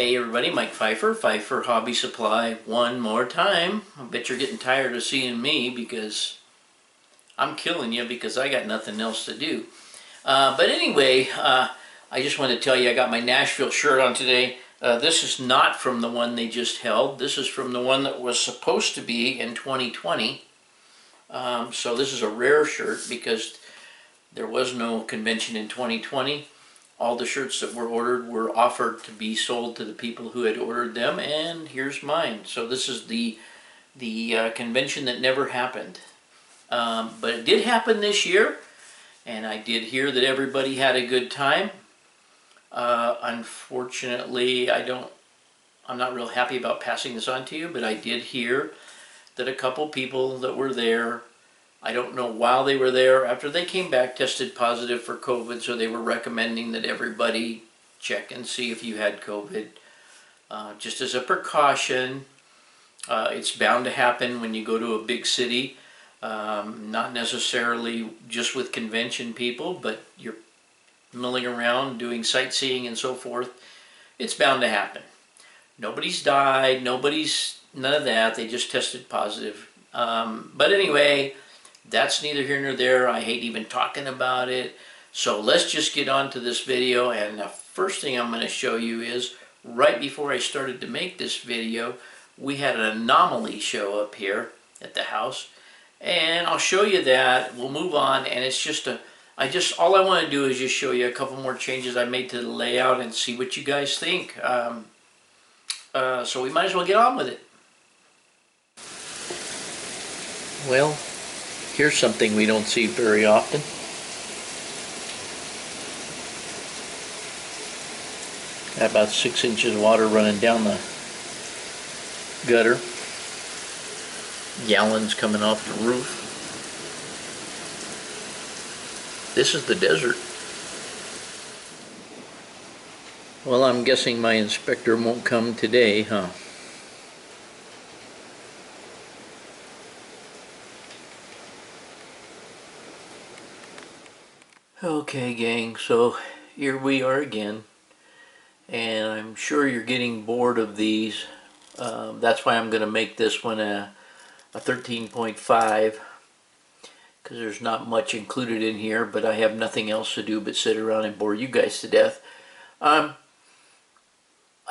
Hey everybody, Mike Pfeiffer, Pfeiffer Hobby Supply one more time. I bet you're getting tired of seeing me because I'm killing you because I got nothing else to do. But anyway, I just wanted to tell you I got my Nashville shirt on today. This is not from the one they just held. This is from the one that was supposed to be in 2020. So this is a rare shirt because there was no convention in 2020. All the shirts that were ordered were offered to be sold to the people who had ordered them, and here's mine. So this is the convention that never happened. But it did happen this year, and I did hear that everybody had a good time. Unfortunately, I'm not real happy about passing this on to you, but I did hear that a couple people that were there, I don't know while they were there, after they came back, tested positive for COVID, so they were recommending that everybody check and see if you had COVID. Just as a precaution, it's bound to happen when you go to a big city, not necessarily just with convention people, but you're milling around, doing sightseeing and so forth. It's bound to happen. Nobody's died, none of that, they just tested positive. But anyway, that's neither here nor there. I hate even talking about it. So let's just get on to this video, and the first thing I'm going to show you is right before I started to make this video, we had an anomaly show up here at the house, and I'll show you that. We'll move on, and it's just all I want to do is just show you a couple more changes I made to the layout and see what you guys think. So we might as well get on with it. Well, here's something we don't see very often. Got about 6 inches of water running down the gutter. Gallons coming off the roof. This is the desert. Well, I'm guessing my inspector won't come today, huh? Okay, gang, so here we are again, and I'm sure you're getting bored of these. That's why I'm going to make this one a 13.5, because there's not much included in here, but I have nothing else to do but sit around and bore you guys to death. I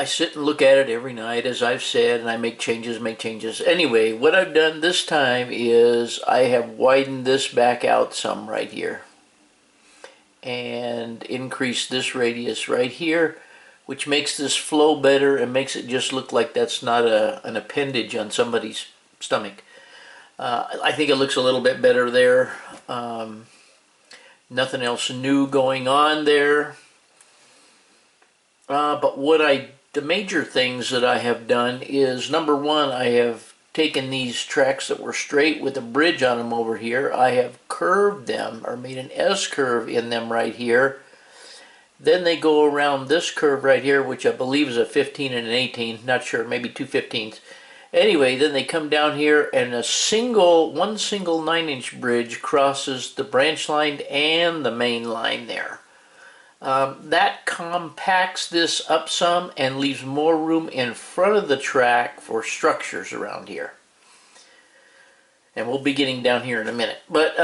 sit and look at it every night, as I've said, and I make changes. Anyway, what I've done this time is I have widened this back out some right here, and increase this radius right here, which makes this flow better and makes it just look like that's not an appendage on somebody's stomach. I think it looks a little bit better there. Nothing else new going on there. But the major things that I have done is, number one, I have taken these tracks that were straight with a bridge on them over here. I have curved them, or made an S-curve in them right here. Then they go around this curve right here, which I believe is a 15 and an 18, not sure, maybe 2/15. Anyway, then they come down here, and one single 9-inch bridge crosses the branch line and the main line there. That compacts this up some and leaves more room in front of the track for structures around here. And we'll be getting down here in a minute. But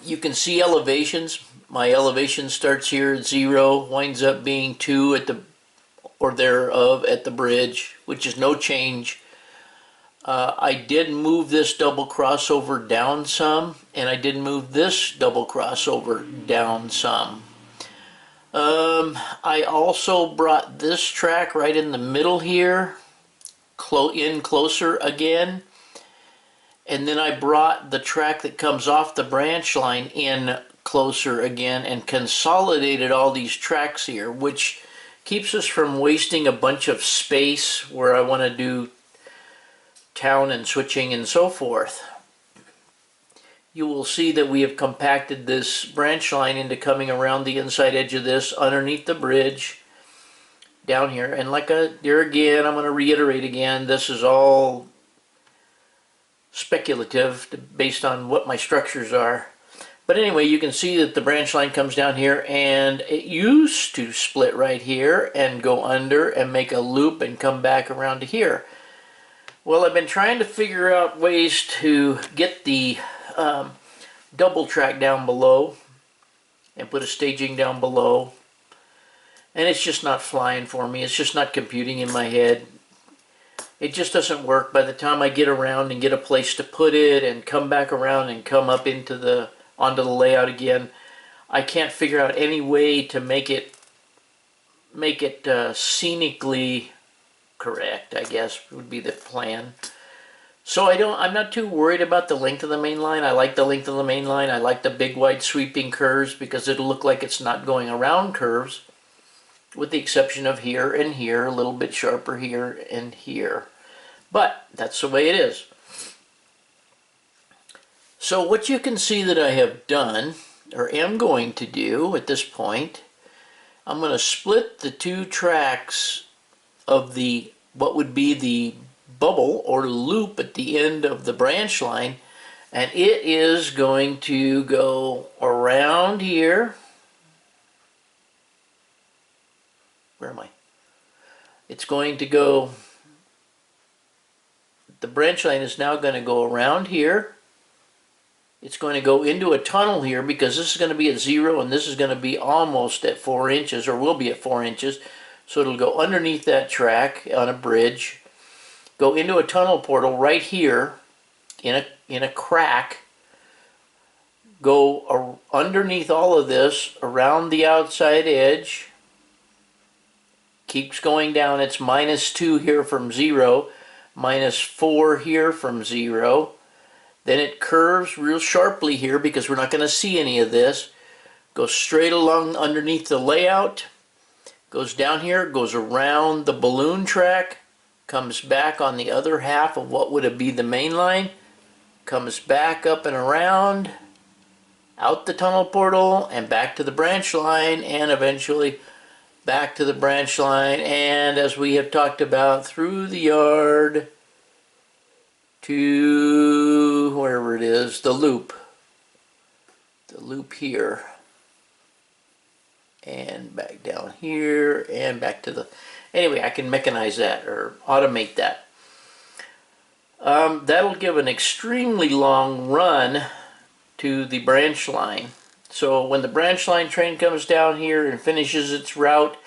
you can see elevations. My elevation starts here at 0, winds up being 2 at the thereof at the bridge, which is no change. I did move this double crossover down some, and I did move this double crossover down some. I also brought this track right in the middle here in closer again, and then I brought the track that comes off the branch line in closer again and consolidated all these tracks here, which keeps us from wasting a bunch of space where I want to do town and switching and so forth. You will see that we have compacted this branch line into coming around the inside edge of this underneath the bridge down here. And here again, I'm going to reiterate again, this is all speculative based on what my structures are. But anyway, you can see that the branch line comes down here, and it used to split right here and go under and make a loop and come back around to here. Well, I've been trying to figure out ways to get the double track down below and put a staging down below, and it's just not flying for me. It's just not computing in my head. It just doesn't work. By the time I get around and get a place to put it and come back around and come up into onto the layout again, I can't figure out any way to make it scenically correct, I guess would be the plan. So I'm not too worried about the length of the main line. I like the length of the main line. I like the big wide sweeping curves because it'll look like it's not going around curves, with the exception of here and here, a little bit sharper here and here. But that's the way it is. So what you can see that I have done, or am going to do at this point, I'm going to split the two tracks of what would be the bubble or loop at the end of the branch line, and it is going to go around here. Where am I? It's going to go, the branch line is now going to go around here. It's going to go into a tunnel here because this is going to be at 0 and this is going to be almost at 4 inches, or will be at 4 inches. So it'll go underneath that track on a bridge, go into a tunnel portal right here in a crack, go underneath all of this around the outside edge, keeps going down. It's -2 here from 0, -4 here from 0. Then it curves real sharply here because we're not going to see any of this. Goes straight along underneath the layout, goes down here, goes around the balloon track, comes back on the other half of what would be the main line, comes back up and around, out the tunnel portal, and back to the branch line, and eventually back to the branch line, and as we have talked about, through the yard to wherever it is, the loop here, and back down here, and back to the, anyway, I can mechanize that or automate that. That'll give an extremely long run to the branch line. So when the branch line train comes down here and finishes its route,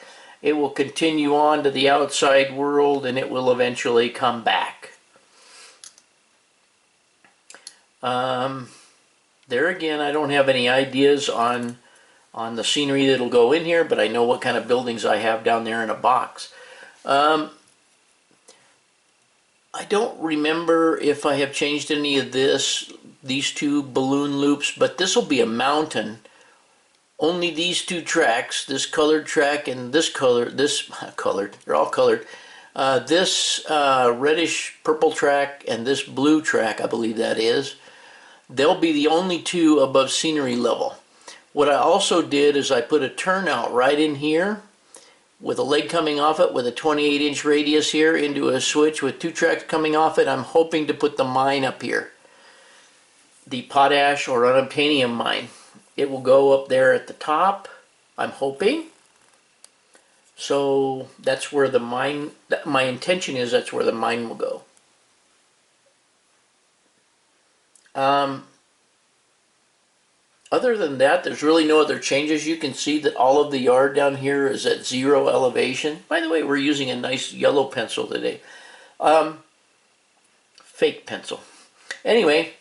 it will continue on to the outside world and it will eventually come back. There again, I don't have any ideas on the scenery that'll go in here, but I know what kind of buildings I have down there in a box. I don't remember if I have changed any of these two balloon loops, but this will be a mountain. Only these two tracks, this colored track and this colored, they're all colored. This reddish purple track and this blue track, I believe that is, they'll be the only two above scenery level. What I also did is I put a turnout right in here with a leg coming off it with a 28-inch radius here into a switch with two tracks coming off it. I'm hoping to put the mine up here, the potash or unobtainium mine. It will go up there at the top, I'm hoping. So that's where the mine, my intention is that's where the mine will go. Other than that, there's really no other changes. You can see that all of the yard down here is at 0 elevation. By the way, we're using a nice yellow pencil today. Fake pencil. Anyway,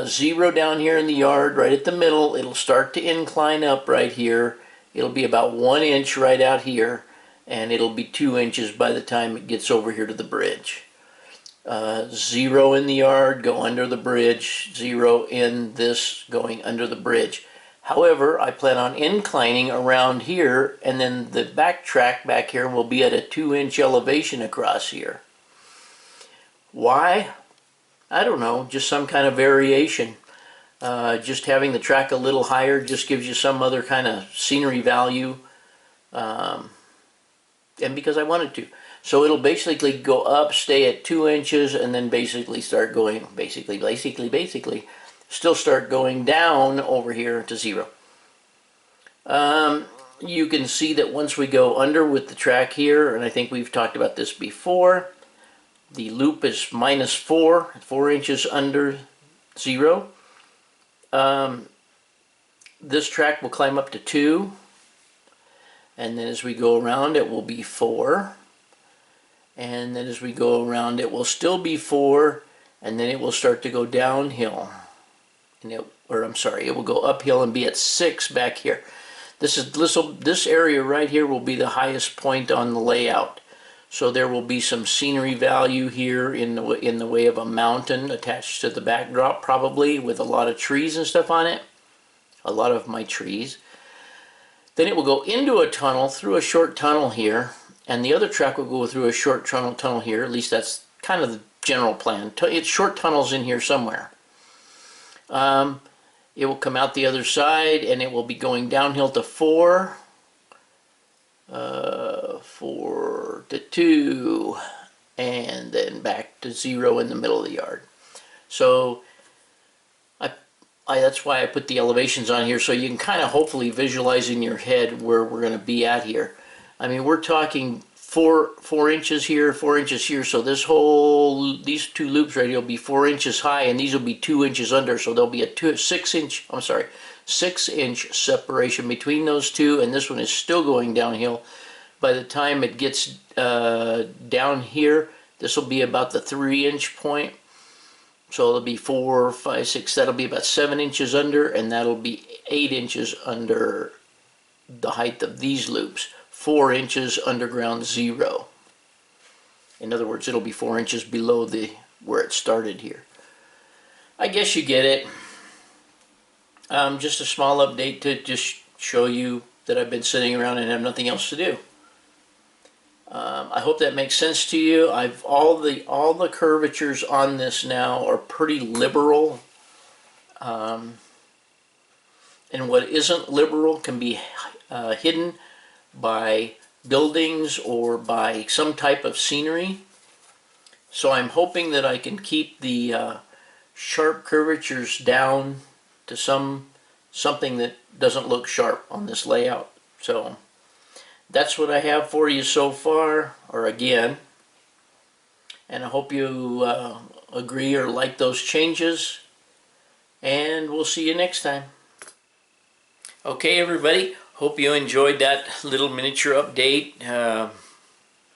0 down here in the yard, right at the middle. It'll start to incline up right here. It'll be about 1 inch right out here, and it'll be 2 inches by the time it gets over here to the bridge. 0 in the yard, go under the bridge. 0 in this, going under the bridge. However, I plan on inclining around here, and then the back track back here will be at a 2-inch elevation across here. Why? I don't know, just some kind of variation. Just having the track a little higher just gives you some other kind of scenery value, and because I wanted to. So it'll basically go up, stay at 2 inches, and then basically start going, basically, still start going down over here to 0. You can see that once we go under with the track here, and I think we've talked about this before, the loop is -4 inches under 0. This track will climb up to 2, and then as we go around it will be 4, and then as we go around it will still be 4, and then it will start to go downhill, and it will go uphill and be at 6 back here. This area right here will be the highest point on the layout. So there will be some scenery value here in the way of a mountain attached to the backdrop, probably with a lot of trees and stuff on it. A lot of my trees. Then it will go into a tunnel, through a short tunnel here, and the other track will go through a short tunnel here. At least that's kind of the general plan. It's short tunnels in here somewhere. It will come out the other side, and it will be going downhill to 4, 4 to 2, and then back to 0 in the middle of the yard. So that's why I put the elevations on here, so you can kind of hopefully visualize in your head where we're going to be at here. I mean, we're talking 4 inches here, 4 inches here, so these 2 loops right here will be 4 inches high, and these will be 2 inches under, so there'll be a 6-inch separation between those two, and this one is still going downhill. By the time it gets down here, this will be about the 3-inch point. So it'll be 4, 5, 6, that'll be about 7 inches under, and that'll be 8 inches under the height of these loops. 4 inches underground 0. In other words, it'll be 4 inches below where it started here. I guess you get it. Just a small update to just show you that I've been sitting around and have nothing else to do. I hope that makes sense to you. All the curvatures on this now are pretty liberal, and what isn't liberal can be hidden by buildings or by some type of scenery. So I'm hoping that I can keep the sharp curvatures down to something that doesn't look sharp on this layout. So that's what I have for you so far, or again, and I hope you agree or like those changes, and we'll see you next time. Okay, everybody, hope you enjoyed that little miniature update.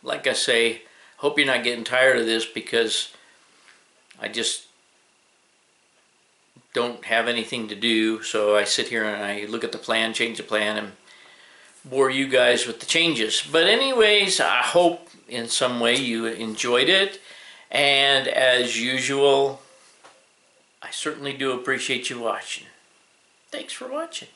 Like I say, hope you're not getting tired of this, because I just don't have anything to do, so I sit here and I look at the plan, change the plan, and bore you guys with the changes. But anyways, I hope in some way you enjoyed it, and as usual, I certainly do appreciate you watching. Thanks for watching.